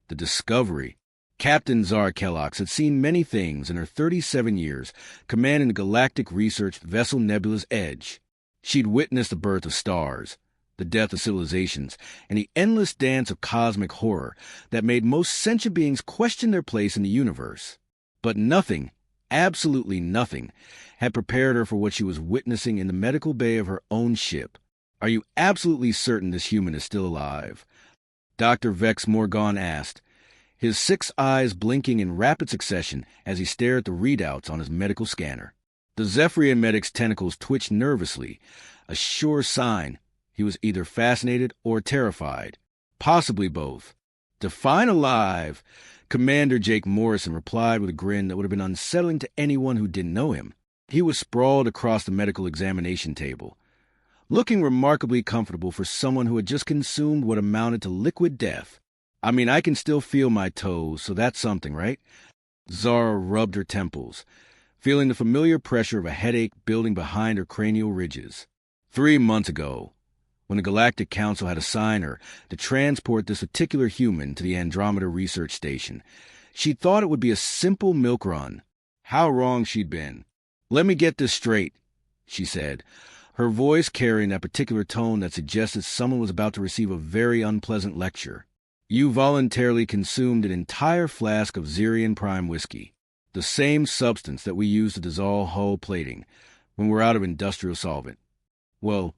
The Discovery. Captain Zara Kellox had seen many things in her 37 years commanding the galactic research vessel Nebula's Edge. She'd witnessed the birth of stars, the death of civilizations, and the endless dance of cosmic horror that made most sentient beings question their place in the universe. But nothing, absolutely nothing, had prepared her for what she was witnessing in the medical bay of her own ship. "Are you absolutely certain this human is still alive?" Dr. Vex Morgan asked, his 6 eyes blinking in rapid succession as he stared at the readouts on his medical scanner. The Zephyrian medic's tentacles twitched nervously, a sure sign he was either fascinated or terrified, possibly both. "Define alive," Commander Jake Morrison replied with a grin that would have been unsettling to anyone who didn't know him. He was sprawled across the medical examination table, looking remarkably comfortable for someone who had just consumed what amounted to liquid death. "I mean, I can still feel my toes, so that's something, right?" Zara rubbed her temples, feeling the familiar pressure of a headache building behind her cranial ridges. 3 months ago, when the Galactic Council had assigned her to transport this particular human to the Andromeda Research Station, she thought it would be a simple milk run. How wrong she'd been. "Let me get this straight," she said, her voice carrying that particular tone that suggested someone was about to receive a very unpleasant lecture. "You voluntarily consumed an entire flask of Xerian Prime whiskey, the same substance that we use to dissolve hull plating when we're out of industrial solvent." "Well,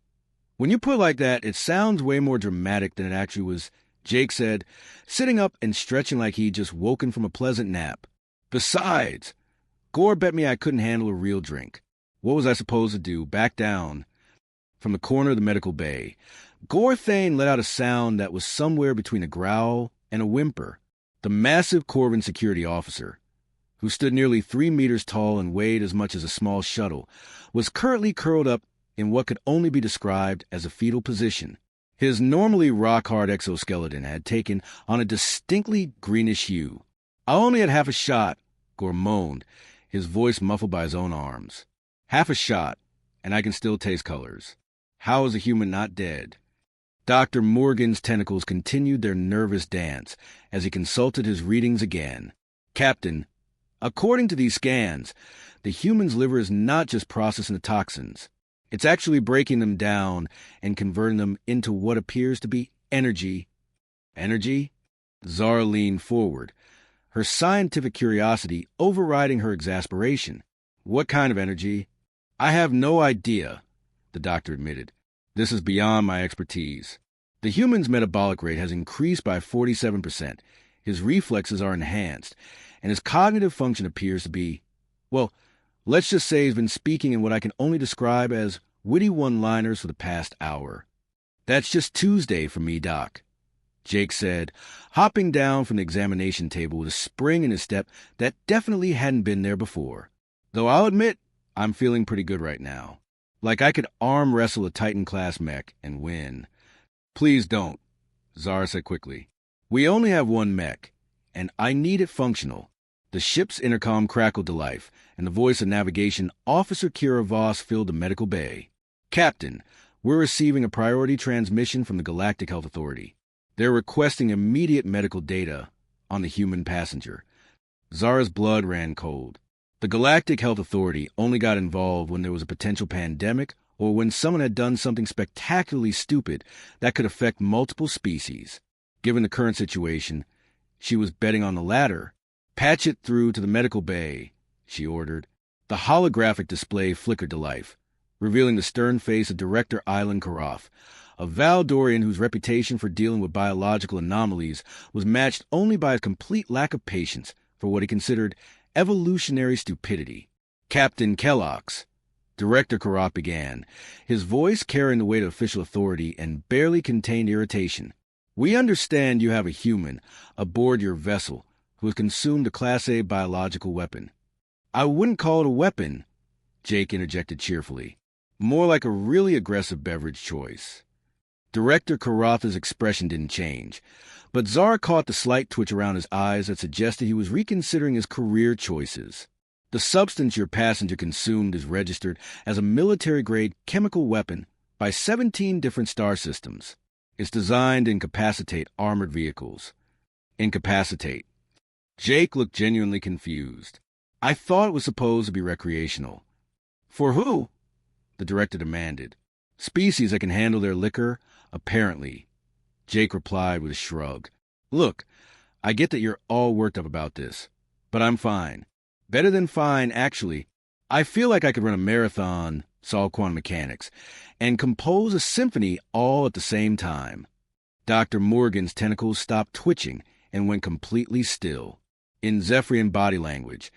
when you put it like that, it sounds way more dramatic than it actually was," Jake said, sitting up and stretching like he'd just woken from a pleasant nap. "Besides, Gore bet me I couldn't handle a real drink. What was I supposed to do, back down?" From the corner of the medical bay, Gore Thane let out a sound that was somewhere between a growl and a whimper. The massive Corvin security officer, who stood nearly 3 meters tall and weighed as much as a small shuttle, was currently curled up in what could only be described as a fetal position. His normally rock-hard exoskeleton had taken on a distinctly greenish hue. "I only had half a shot," Gore moaned, his voice muffled by his own arms. "Half a shot, and I can still taste colors. How is a human not dead?" Dr. Morgan's tentacles continued their nervous dance as he consulted his readings again. "Captain, according to these scans, the human's liver is not just processing the toxins. It's actually breaking them down and converting them into what appears to be energy." "Energy?" Zara leaned forward, her scientific curiosity overriding her exasperation. "What kind of energy?" "I have no idea," the doctor admitted. "This is beyond my expertise. The human's metabolic rate has increased by 47%, his reflexes are enhanced, and his cognitive function appears to be, well, let's just say he's been speaking in what I can only describe as witty one-liners for the past hour." "That's just Tuesday for me, Doc," Jake said, hopping down from the examination table with a spring in his step that definitely hadn't been there before. "Though I'll admit, I'm feeling pretty good right now. Like I could arm wrestle a Titan-class mech and win." "Please don't," Zara said quickly. "We only have one mech, and I need it functional." The ship's intercom crackled to life, and the voice of navigation Officer Kira Voss filled the medical bay. "Captain, we're receiving a priority transmission from the Galactic Health Authority. They're requesting immediate medical data on the human passenger." Zara's blood ran cold. The Galactic Health Authority only got involved when there was a potential pandemic or when someone had done something spectacularly stupid that could affect multiple species. Given the current situation, she was betting on the latter. "Patch it through to the medical bay," she ordered. The holographic display flickered to life, revealing the stern face of Director Island Karoth, a Valdorian whose reputation for dealing with biological anomalies was matched only by his complete lack of patience for what he considered evolutionary stupidity. "Captain Kellox," Director Karoth began, his voice carrying the weight of official authority and barely contained irritation. "We understand you have a human aboard your vessel who has consumed a Class A biological weapon." "I wouldn't call it a weapon," Jake interjected cheerfully. "More like a really aggressive beverage choice." Director Karoth's expression didn't change, but Zara caught the slight twitch around his eyes that suggested he was reconsidering his career choices. "The substance your passenger consumed is registered as a military-grade chemical weapon by 17 different star systems. It's designed to incapacitate armored vehicles. Incapacitate. Jake looked genuinely confused. I thought it was supposed to be recreational. For who? The director demanded. Species that can handle their liquor, apparently. Jake replied with a shrug. Look, I get that you're all worked up about this, but I'm fine. Better than fine, actually. I feel like I could run a marathon, solve quantum mechanics, and compose a symphony all at the same time. Dr. Morgan's tentacles stopped twitching and went completely still. In Zephyrian body language,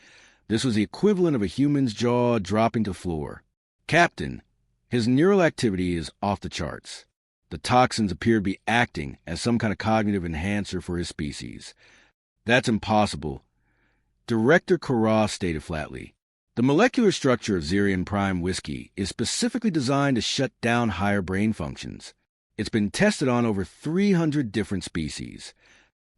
this was the equivalent of a human's jaw dropping to the floor. Captain, his neural activity is off the charts. The toxins appear to be acting as some kind of cognitive enhancer for his species. That's impossible. Director Kara stated flatly. The molecular structure of Xerian Prime whiskey is specifically designed to shut down higher brain functions. It's been tested on over 300 different species.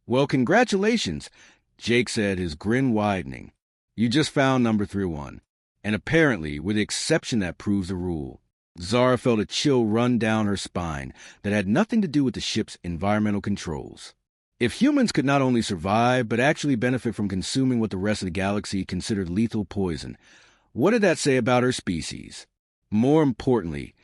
Well, congratulations, Jake said, his grin widening. You just found number 301. And apparently, with the exception that proves the rule. Zara felt a chill run down her spine that had nothing to do with the ship's environmental controls. If humans could not only survive, but actually benefit from consuming what the rest of the galaxy considered lethal poison, what did that say about her species? More importantly,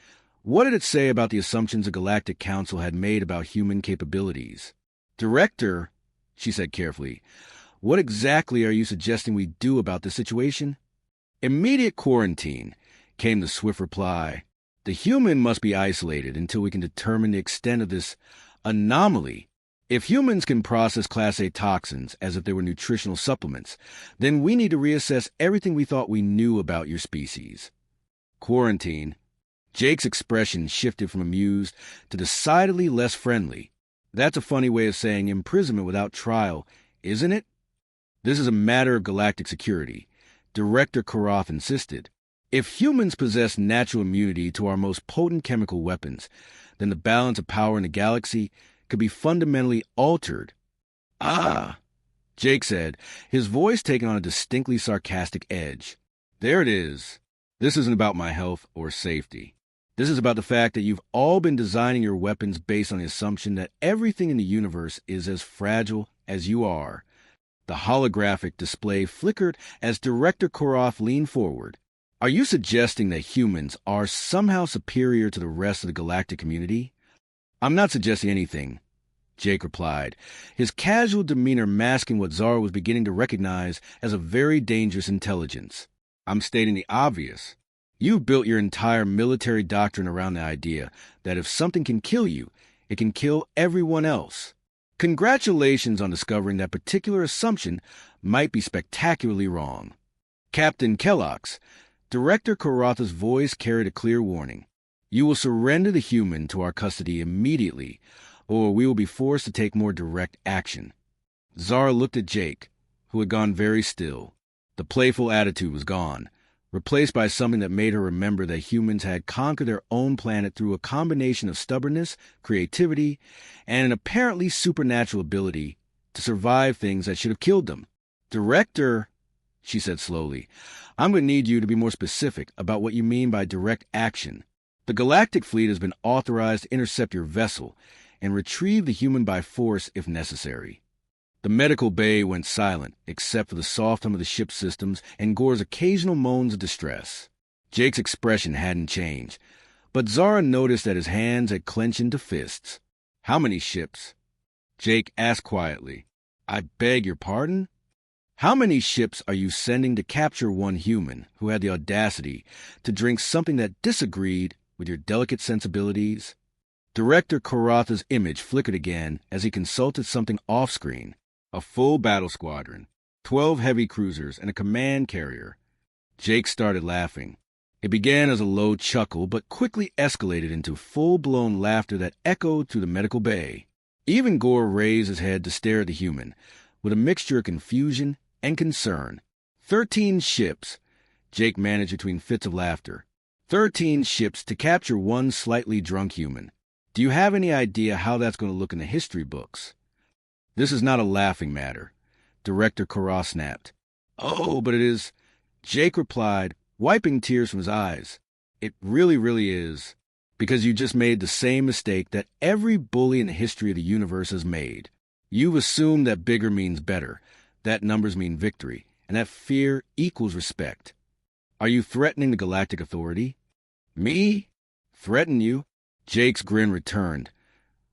what did it say about the assumptions the Galactic Council had made about human capabilities? Director, she said carefully, what exactly are you suggesting we do about this situation? Immediate quarantine, came the swift reply. The human must be isolated until we can determine the extent of this anomaly. If humans can process Class A toxins as if they were nutritional supplements, then we need to reassess everything we thought we knew about your species. Quarantine. Jake's expression shifted from amused to decidedly less friendly. That's a funny way of saying imprisonment without trial, isn't it? This is a matter of galactic security, Director Karoth insisted. If humans possess natural immunity to our most potent chemical weapons, then the balance of power in the galaxy could be fundamentally altered. Ah, Jake said, his voice taking on a distinctly sarcastic edge. There it is. This isn't about my health or safety. This is about the fact that you've all been designing your weapons based on the assumption that everything in the universe is as fragile as you are. The holographic display flickered as Director Koroth leaned forward. Are you suggesting that humans are somehow superior to the rest of the galactic community? I'm not suggesting anything, Jake replied, his casual demeanor masking what Zara was beginning to recognize as a very dangerous intelligence. I'm stating the obvious. You've built your entire military doctrine around the idea that if something can kill you, it can kill everyone else. Congratulations on discovering that particular assumption might be spectacularly wrong. Captain Kellox, Director Karotha's voice carried a clear warning. You will surrender the human to our custody immediately, or we will be forced to take more direct action. Zara looked at Jake, who had gone very still. The playful attitude was gone, replaced by something that made her remember that humans had conquered their own planet through a combination of stubbornness, creativity, and an apparently supernatural ability to survive things that should have killed them. Director, she said slowly, I'm going to need you to be more specific about what you mean by direct action. The Galactic Fleet has been authorized to intercept your vessel and retrieve the human by force if necessary. The medical bay went silent, except for the soft hum of the ship's systems and Gore's occasional moans of distress. Jake's expression hadn't changed, but Zara noticed that his hands had clenched into fists. How many ships? Jake asked quietly. I beg your pardon? How many ships are you sending to capture one human who had the audacity to drink something that disagreed with your delicate sensibilities? Director Karotha's image flickered again as he consulted something off-screen. A full battle squadron, 12 heavy cruisers, and a command carrier. Jake started laughing. It began as a low chuckle, but quickly escalated into full-blown laughter that echoed through the medical bay. Even Gore raised his head to stare at the human, with a mixture of confusion and concern. 13 ships, Jake managed between fits of laughter. 13 ships to capture one slightly drunk human. Do you have any idea how that's going to look in the history books? This is not a laughing matter, Director Koroth snapped. Oh, but it is, Jake replied, wiping tears from his eyes. It really, really is, because you just made the same mistake that every bully in the history of the universe has made. You've assumed that bigger means better, that numbers mean victory, and that fear equals respect. Are you threatening the Galactic Authority? Me? Threaten you? Jake's grin returned,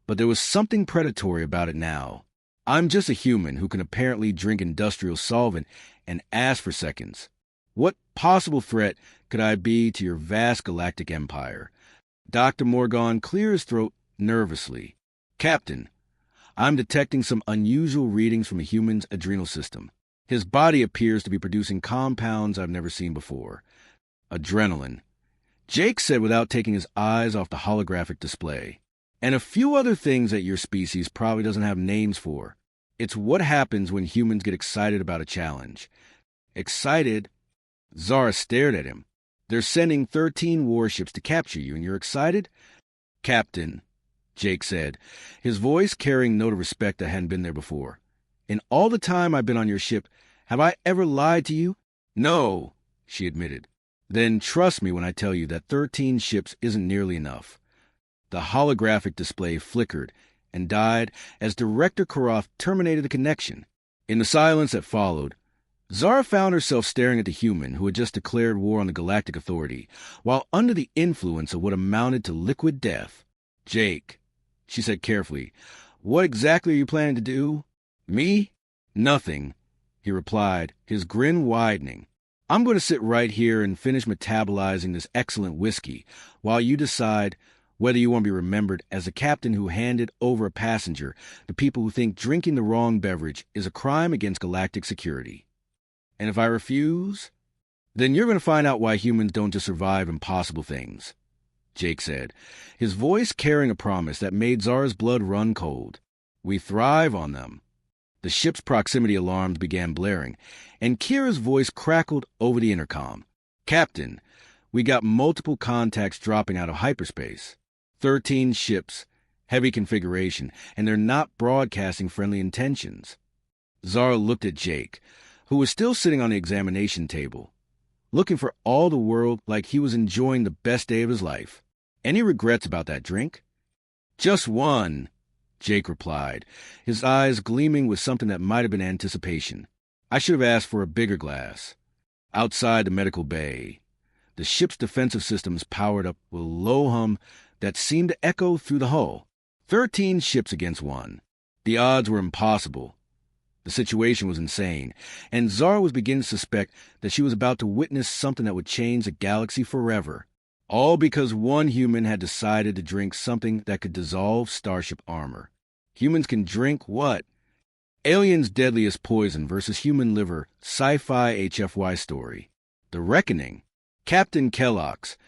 but there was something predatory about it now. I'm just a human who can apparently drink industrial solvent and ask for seconds. What possible threat could I be to your vast galactic empire? Dr. Morgan cleared his throat nervously. Captain, I'm detecting some unusual readings from a human's adrenal system. His body appears to be producing compounds I've never seen before. Adrenaline, Jake said without taking his eyes off the holographic display. And a few other things that your species probably doesn't have names for. It's what happens when humans get excited about a challenge. Excited? Zara stared at him. They're sending 13 warships to capture you, and you're excited? Captain, Jake said, his voice carrying a note of respect that hadn't been there before. In all the time I've been on your ship, have I ever lied to you? No, she admitted. Then trust me when I tell you that 13 ships isn't nearly enough. The holographic display flickered and died as Director Karoth terminated the connection. In the silence that followed, Zara found herself staring at the human who had just declared war on the Galactic Authority, while under the influence of what amounted to liquid death. Jake, she said carefully, what exactly are you planning to do? Me? Nothing, he replied, his grin widening. I'm going to sit right here and finish metabolizing this excellent whiskey while you decide whether you want to be remembered as the captain who handed over a passenger to people who think drinking the wrong beverage is a crime against galactic security. And if I refuse, then you're going to find out why humans don't just survive impossible things, Jake said, his voice carrying a promise that made Zara's blood run cold. We thrive on them. The ship's proximity alarms began blaring, and Kira's voice crackled over the intercom. Captain, we got multiple contacts dropping out of hyperspace. 13 ships, heavy configuration, and they're not broadcasting friendly intentions. Zara looked at Jake, who was still sitting on the examination table, looking for all the world like he was enjoying the best day of his life. Any regrets about that drink? Just one, Jake replied, his eyes gleaming with something that might have been anticipation. I should have asked for a bigger glass. Outside the medical bay, the ship's defensive systems powered up with a low hum that seemed to echo through the hull. 13 ships against one. The odds were impossible. The situation was insane, and Zara was beginning to suspect that she was about to witness something that would change the galaxy forever. All because one human had decided to drink something that could dissolve starship armor. Humans can drink what? Aliens' Deadliest poison versus human liver, Sci-Fi HFY story. The Reckoning. Captain Kellogg's,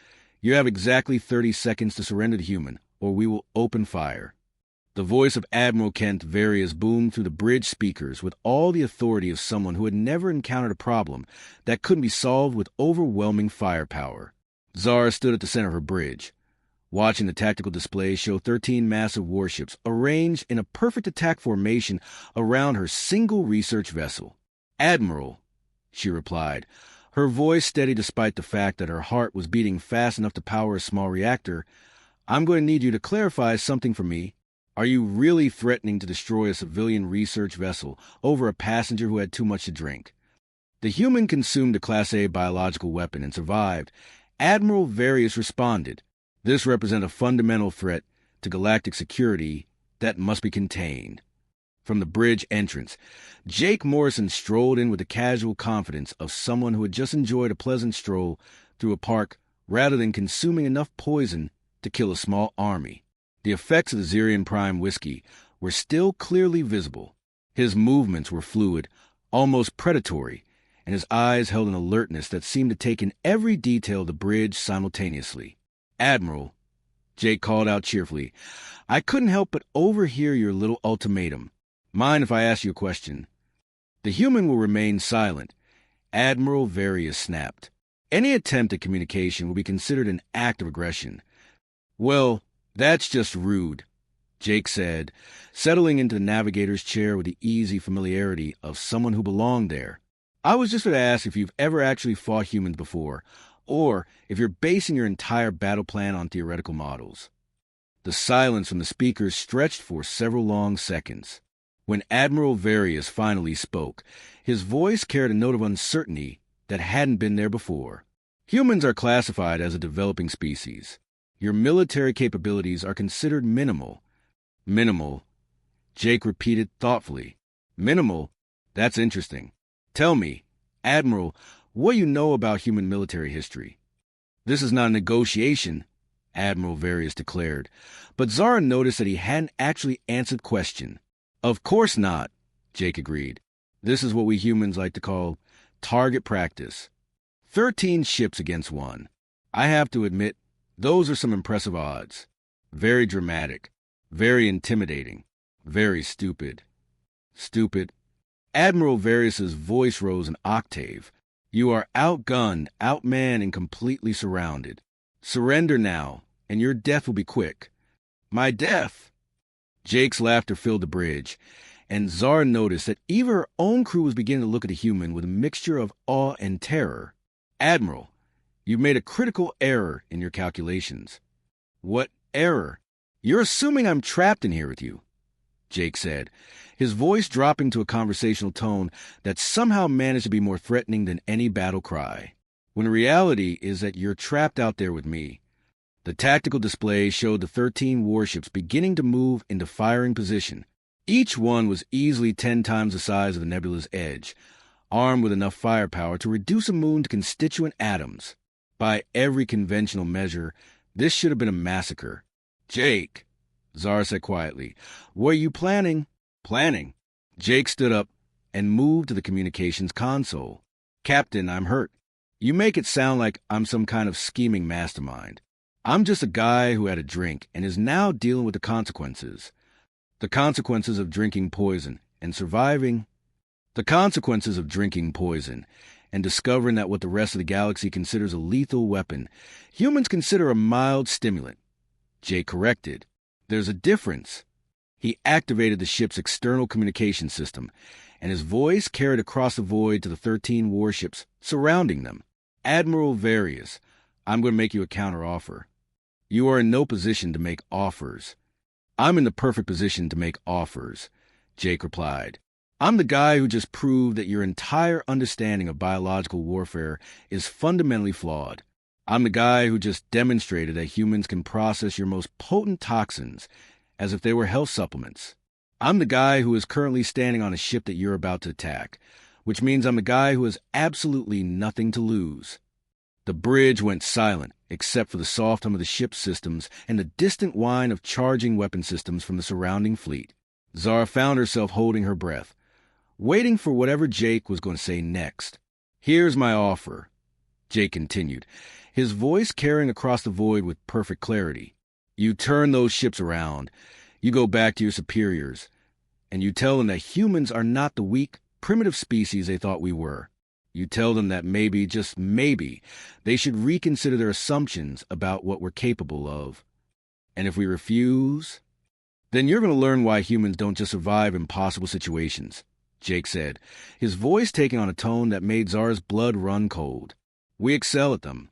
you have exactly 30 seconds to surrender the human, or we will open fire. The voice of Admiral Kent Various boomed through the bridge speakers with all the authority of someone who had never encountered a problem that couldn't be solved with overwhelming firepower. Zara stood at the center of her bridge, watching the tactical display show 13 massive warships arranged in a perfect attack formation around her single research vessel. Admiral, she replied, her voice steady despite the fact that her heart was beating fast enough to power a small reactor. I'm going to need you to clarify something for me. Are you really threatening to destroy a civilian research vessel over a passenger who had too much to drink? The human consumed a Class A biological weapon and survived. Admiral Various responded, this represents a fundamental threat to galactic security that must be contained. From the bridge entrance, Jake Morrison strolled in with the casual confidence of someone who had just enjoyed a pleasant stroll through a park rather than consuming enough poison to kill a small army. The effects of the Zerian Prime whiskey were still clearly visible. His movements were fluid, almost predatory, and his eyes held an alertness that seemed to take in every detail of the bridge simultaneously. Admiral, Jake called out cheerfully, I couldn't help but overhear your little ultimatum. Mind if I ask you a question? The human will remain silent. Admiral Various snapped. Any attempt at communication will be considered an act of aggression. Well, that's just rude, Jake said, settling into the navigator's chair with the easy familiarity of someone who belonged there. I was just going to ask if you've ever actually fought humans before, or if you're basing your entire battle plan on theoretical models. The silence from the speakers stretched for several long seconds. When Admiral Various finally spoke, his voice carried a note of uncertainty that hadn't been there before. Humans are classified as a developing species. Your military capabilities are considered minimal. Minimal, Jake repeated thoughtfully. Minimal? That's interesting. Tell me, Admiral, what you know about human military history. This is not a negotiation, Admiral Various declared, but Zara noticed that he hadn't actually answered the question. Of course not, Jake agreed. This is what we humans like to call target practice. 13 ships against 1. I have to admit, those are some impressive odds. Very dramatic, very intimidating, very stupid. Stupid. Admiral Various's voice rose an octave. You are outgunned, outmanned, and completely surrounded. Surrender now, and your death will be quick. My death! Jake's laughter filled the bridge, and Zara noticed that even her own crew was beginning to look at the human with a mixture of awe and terror. Admiral, you've made a critical error in your calculations. What error? You're assuming I'm trapped in here with you, Jake said, his voice dropping to a conversational tone that somehow managed to be more threatening than any battle cry. When reality is that you're trapped out there with me. The tactical display showed the 13 warships beginning to move into firing position. Each one was easily 10 times the size of the nebula's edge, armed with enough firepower to reduce a moon to constituent atoms. By every conventional measure, this should have been a massacre. Jake, Zara said quietly, what are you planning? Planning? Jake stood up and moved to the communications console. Captain, I'm hurt. You make it sound like I'm some kind of scheming mastermind. I'm just a guy who had a drink and is now dealing with the consequences. The consequences of drinking poison and surviving. The consequences of drinking poison and discovering that what the rest of the galaxy considers a lethal weapon, humans consider a mild stimulant. Jake corrected. There's a difference. He activated the ship's external communication system, and his voice carried across the void to the 13 warships surrounding them. Admiral Various, I'm going to make you a counteroffer. You are in no position to make offers. I'm in the perfect position to make offers, Jake replied. I'm the guy who just proved that your entire understanding of biological warfare is fundamentally flawed. I'm the guy who just demonstrated that humans can process your most potent toxins as if they were health supplements. I'm the guy who is currently standing on a ship that you're about to attack, which means I'm the guy who has absolutely nothing to lose. The bridge went silent, except for the soft hum of the ship's systems and the distant whine of charging weapon systems from the surrounding fleet. Zara found herself holding her breath, waiting for whatever Jake was going to say next. Here's my offer, Jake continued, his voice carrying across the void with perfect clarity. You turn those ships around, you go back to your superiors, and you tell them that humans are not the weak, primitive species they thought we were. You tell them that maybe, just maybe, they should reconsider their assumptions about what we're capable of. And if we refuse, then you're going to learn why humans don't just survive impossible situations, Jake said, his voice taking on a tone that made Zara's blood run cold. We excel at them.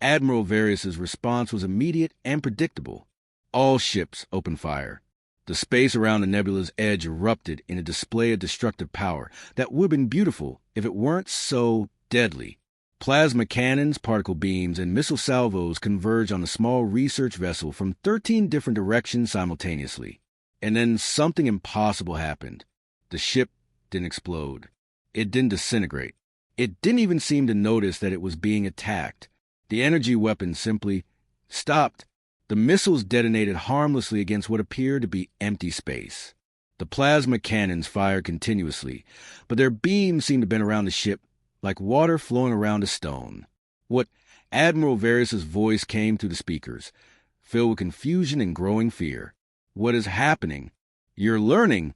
Admiral Various's response was immediate and predictable. All ships opened fire. The space around the nebula's edge erupted in a display of destructive power that would have been beautiful if it weren't so deadly. Plasma cannons, particle beams, and missile salvos converged on a small research vessel from 13 different directions simultaneously. And then something impossible happened. The ship didn't explode. It didn't disintegrate. It didn't even seem to notice that it was being attacked. The energy weapon simply stopped. The missiles detonated harmlessly against what appeared to be empty space. The plasma cannons fired continuously, but their beams seemed to have been around the ship like water flowing around a stone. What Admiral Various's voice came through the speakers, filled with confusion and growing fear. What is happening? You're learning,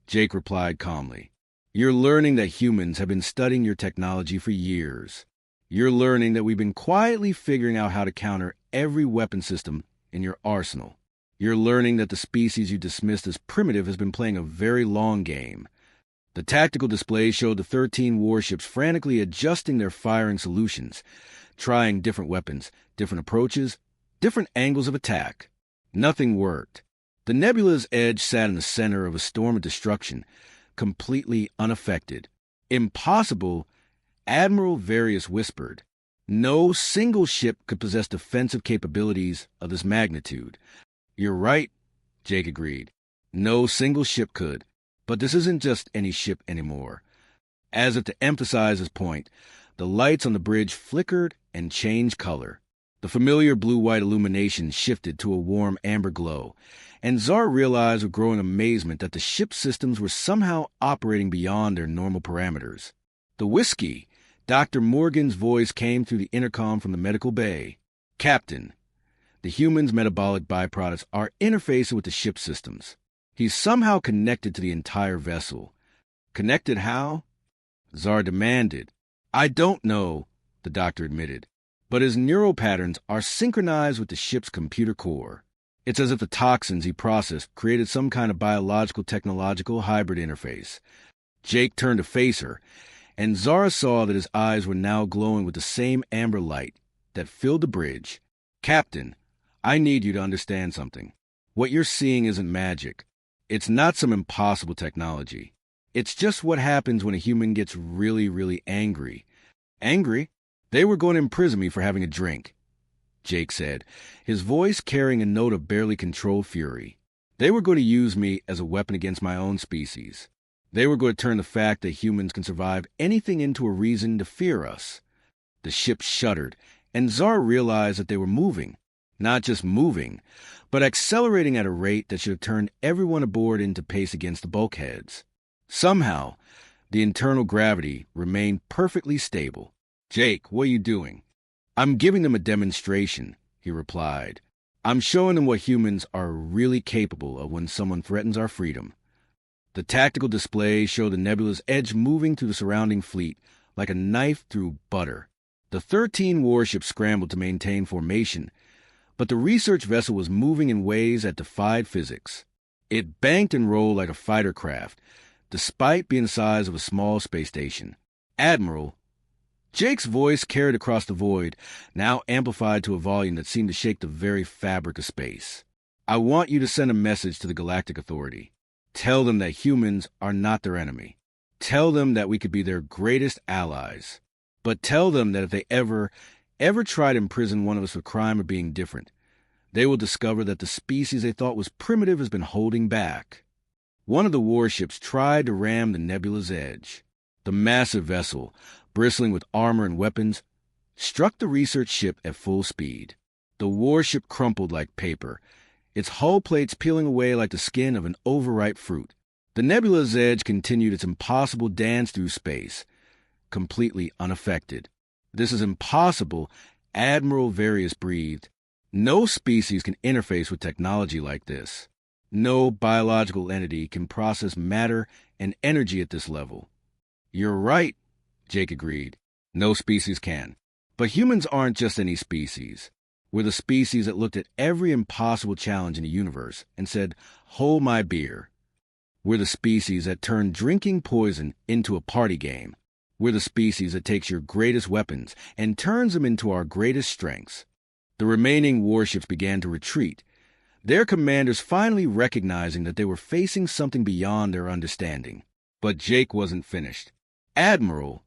Jake replied calmly. You're learning that humans have been studying your technology for years. You're learning that we've been quietly figuring out how to counter every weapon system in your arsenal. You're learning that the species you dismissed as primitive has been playing a very long game. The tactical display showed the 13 warships frantically adjusting their firing solutions, trying different weapons, different approaches, different angles of attack. Nothing worked. The nebula's edge sat in the center of a storm of destruction, completely unaffected. Impossible, Admiral Various whispered. No single ship could possess defensive capabilities of this magnitude. You're right, Jake agreed. No single ship could. But this isn't just any ship anymore. As if to emphasize his point, the lights on the bridge flickered and changed color. The familiar blue-white illumination shifted to a warm amber glow, and Zar realized with growing amazement that the ship's systems were somehow operating beyond their normal parameters. The whiskey! Dr. Morgan's voice came through the intercom from the medical bay. Captain, the humans' metabolic byproducts are interfacing with the ship systems. He's somehow connected to the entire vessel. Connected how? Zar demanded. I don't know, the doctor admitted, but his neural patterns are synchronized with the ship's computer core. It's as if the toxins he processed created some kind of biological-technological hybrid interface. Jake turned to face her, and Zara saw that his eyes were now glowing with the same amber light that filled the bridge. Captain, I need you to understand something. What you're seeing isn't magic. It's not some impossible technology. It's just what happens when a human gets really, really angry. Angry? They were going to imprison me for having a drink, Jake said, his voice carrying a note of barely controlled fury. They were going to use me as a weapon against my own species. They were going to turn the fact that humans can survive anything into a reason to fear us. The ship shuddered, and Zar realized that they were moving. Not just moving, but accelerating at a rate that should have turned everyone aboard into pace against the bulkheads. Somehow, the internal gravity remained perfectly stable. Jake, what are you doing? I'm giving them a demonstration, he replied. I'm showing them what humans are really capable of when someone threatens our freedom. The tactical display showed the nebula's edge moving through the surrounding fleet like a knife through butter. The 13 warships scrambled to maintain formation, but the research vessel was moving in ways that defied physics. It banked and rolled like a fighter craft, despite being the size of a small space station. Admiral, Jake's voice carried across the void, now amplified to a volume that seemed to shake the very fabric of space. I want you to send a message to the Galactic Authority. Tell them that humans are not their enemy. Tell them that we could be their greatest allies. But tell them that if they ever try to imprison one of us for crime or being different, they will discover that the species they thought was primitive has been holding back. One of the warships tried to ram the nebula's edge. The massive vessel, bristling with armor and weapons, struck the research ship at full speed. The warship crumpled like paper, its hull plates peeling away like the skin of an overripe fruit. The nebula's edge continued its impossible dance through space, completely unaffected. This is impossible, Admiral Various breathed. No species can interface with technology like this. No biological entity can process matter and energy at this level. You're right, Jake agreed. No species can. But humans aren't just any species. We're the species that looked at every impossible challenge in the universe and said, hold my beer. We're the species that turned drinking poison into a party game. We're the species that takes your greatest weapons and turns them into our greatest strengths. The remaining warships began to retreat, their commanders finally recognizing that they were facing something beyond their understanding. But Jake wasn't finished. Admiral,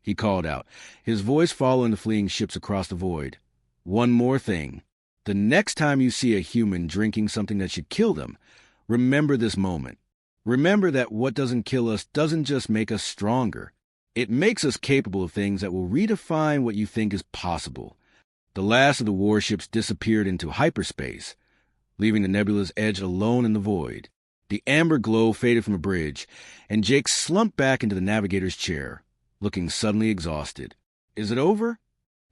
he called out, his voice following the fleeing ships across the void. One more thing. The next time you see a human drinking something that should kill them, remember this moment. Remember that what doesn't kill us doesn't just make us stronger. It makes us capable of things that will redefine what you think is possible. The last of the warships disappeared into hyperspace, leaving the nebula's edge alone in the void. The amber glow faded from the bridge, and Jake slumped back into the navigator's chair, looking suddenly exhausted. Is it over?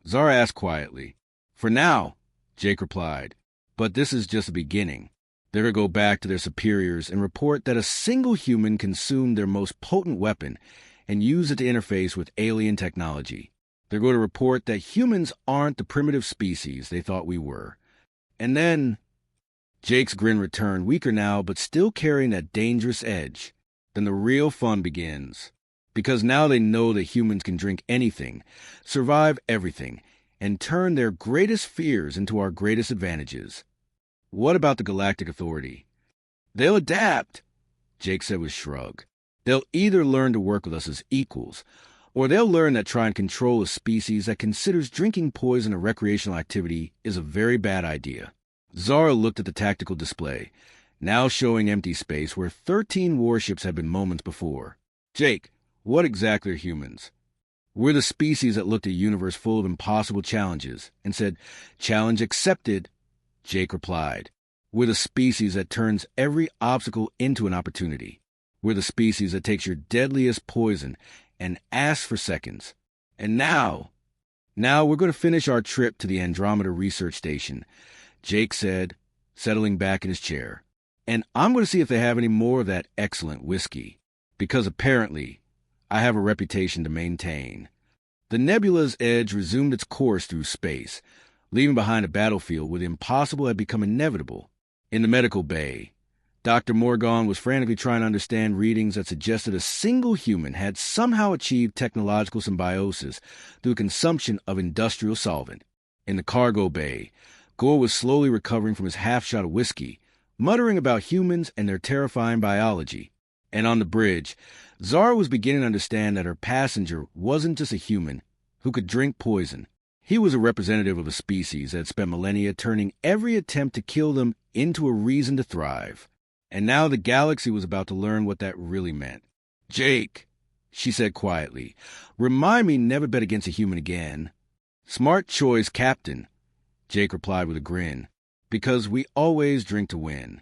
Zara asked quietly. For now, Jake replied, but this is just the beginning. They're to go back to their superiors and report that a single human consumed their most potent weapon and used it to interface with alien technology. They're going to report that humans aren't the primitive species they thought we were. And then Jake's grin returned, weaker now, but still carrying that dangerous edge. Then the real fun begins. Because now they know that humans can drink anything, survive everything, and turn their greatest fears into our greatest advantages. What about the Galactic Authority? They'll adapt, Jake said with a shrug. They'll either learn to work with us as equals, or they'll learn that trying to control a species that considers drinking poison a recreational activity is a very bad idea. Zara looked at the tactical display, now showing empty space where 13 warships had been moments before. Jake, what exactly are humans? We're the species that looked at a universe full of impossible challenges and said, "Challenge accepted," Jake replied. We're the species that turns every obstacle into an opportunity. We're the species that takes your deadliest poison and asks for seconds. And now we're going to finish our trip to the Andromeda Research Station, Jake said, settling back in his chair. And I'm going to see if they have any more of that excellent whiskey, because apparently I have a reputation to maintain. The nebula's edge resumed its course through space, leaving behind a battlefield where the impossible had become inevitable. In the medical bay, Dr. Morgan was frantically trying to understand readings that suggested a single human had somehow achieved technological symbiosis through consumption of industrial solvent. In the cargo bay, Gore was slowly recovering from his half-shot of whiskey, muttering about humans and their terrifying biology. And on the bridge, Zara was beginning to understand that her passenger wasn't just a human who could drink poison. He was a representative of a species that had spent millennia turning every attempt to kill them into a reason to thrive. And now the galaxy was about to learn what that really meant. "Jake," she said quietly, "remind me never bet against a human again." "Smart choice, Captain," Jake replied with a grin, "because we always drink to win."